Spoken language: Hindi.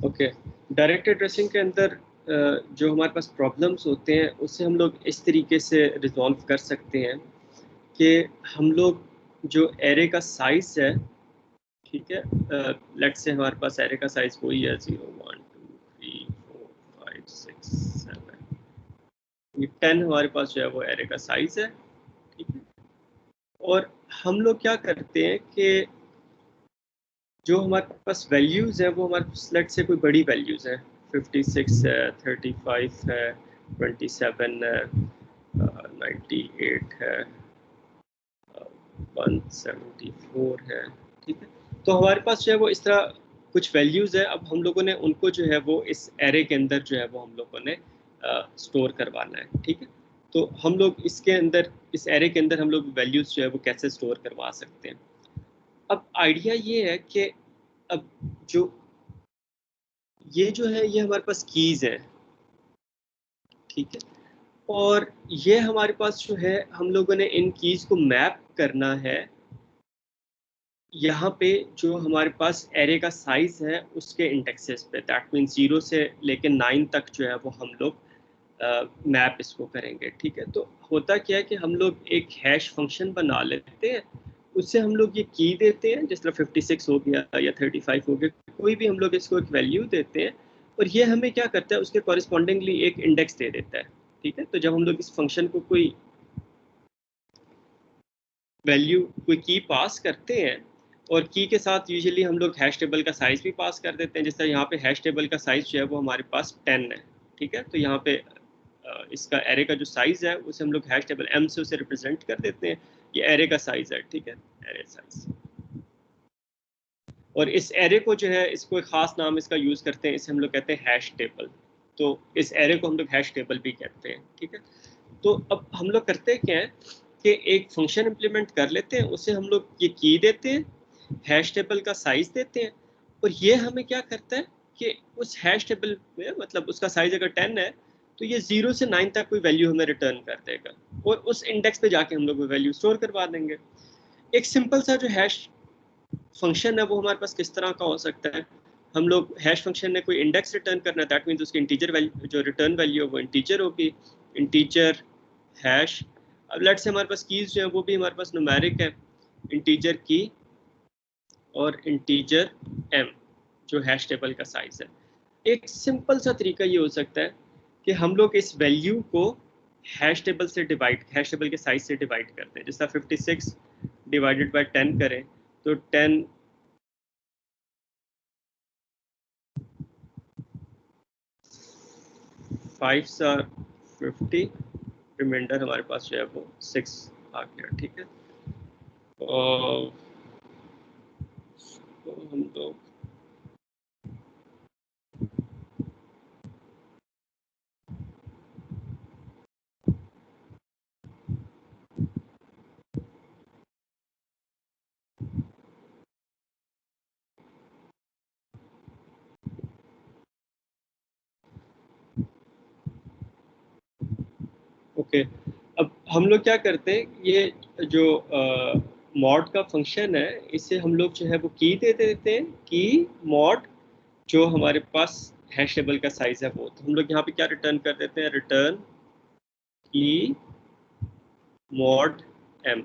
ओके, डायरेक्ट एड्रेसिंग के अंदर जो हमारे पास प्रॉब्लम्स होते हैं उससे हम लोग इस तरीके से रिजॉल्व कर सकते हैं कि हम लोग जो एरे का साइज है, ठीक है, लेट्स से हमारे पास एरे का साइज वही है 0 1 2 3 4 5 6 7, ये 10 हमारे पास जो है वो एरे का साइज है, ठीक है। और हम लोग क्या करते हैं कि जो हमारे पास वैल्यूज़ हैं वो हमारे पास लेट से कोई बड़ी वैल्यूज़ हैं, 56 है, 35 है, 27 है, 98 है, 174 है, ठीक है। तो हमारे पास जो है वो इस तरह कुछ वैल्यूज़ है। अब हम लोगों ने उनको जो है वो इस एरे के अंदर जो है वो हम लोगों ने स्टोर करवाना है, ठीक है। तो हम लोग इसके अंदर, इस एरे के अंदर हम लोग वैल्यूज़ जो है वो कैसे स्टोर करवा सकते हैं। अब आइडिया ये है कि अब जो ये जो है ये हमारे पास कीज़ है, ठीक है। और ये हमारे पास जो है हम लोगों ने इन कीज़ को मैप करना है यहाँ पे जो हमारे पास एरे का साइज है उसके इंडेक्सेस पे, दैट मीन्स 0 से लेके 9 तक जो है वो हम लोग मैप इसको करेंगे, ठीक है। तो होता क्या है कि हम लोग एक हैश फंक्शन बना लेते हैं, उससे हम लोग ये की देते हैं, जिस तरह 56 हो गया या 35 हो गया, कोई भी हम लोग इसको एक वैल्यू देते हैं और ये हमें क्या करता है, उसके कॉरिस्पॉन्डिंगली एक इंडेक्स दे देता है, ठीक है। तो जब हम लोग इस फंक्शन को कोई वैल्यू, कोई की पास करते हैं, और की के साथ यूजुअली हम लोग हैश टेबल का साइज भी पास कर देते हैं, जैसे यहाँ पे हैश टेबल का साइज जो है वो हमारे पास 10 है, ठीक है। तो यहाँ पे इसका एरे का जो साइज है उसे हम लोग हैश टेबल m से उसे रिप्रेजेंट कर देते हैं, ये एरे का साइज है, ठीक है, एरे साइज। और इस एरे को जो है, इसको एक खास नाम इसका यूज करते हैं, इसे हम लोग कहते हैं हैश टेबल। तो इस एरे को हम लोग हैश टेबल भी कहते हैं, ठीक है। तो अब हम लोग करते क्या है कि एक फंक्शन इम्प्लीमेंट कर लेते हैं, उसे हम लोग ये की देते हैं, हैश टेबल का साइज देते हैं, और ये हमें क्या करता है कि उस हैश टेबल में, मतलब उसका साइज अगर 10 है तो ये 0 से 9 तक कोई वैल्यू हमें रिटर्न कर देगा, और उस इंडेक्स पे जाके हम लोग वो वैल्यू स्टोर करवा देंगे। एक सिंपल सा जो हैश फंक्शन है वो हमारे पास किस तरह का हो सकता है, हम लोग हैश फंक्शन ने कोई इंडेक्स रिटर्न करना है, दैट मीन्स उसकी इंटीजर वैल्यू, जो रिटर्न वैल्यू है वो इंटीजर होगी, इंटीजर हैश। अब लेट से हमारे पास कीज जो है वो भी हमारे पास न्यूमेरिक है, इंटीजर की और इंटीजर एम, जो हैश टेबल का साइज है। एक सिंपल सा तरीका ये हो सकता है कि हम लोग इस वैल्यू को हैश टेबल से डिवाइड, हैश टेबल के साइज से डिवाइड करते हैं, जैसा 56 डिवाइडेड बाय 10 करें तो 10 5 आर 50, रिमाइंडर हमारे पास जो है वो 6 आ गया, ठीक है। और तो हम लोग ओके, अब हम लोग क्या करते हैं, ये जो मॉड का फंक्शन है इसे हम लोग जो है वो की दे देते हैं, की मॉड जो हमारे पास हैश टेबल का साइज है वो, तो हम लोग यहाँ पे क्या रिटर्न कर देते हैं, रिटर्न की मॉड एम,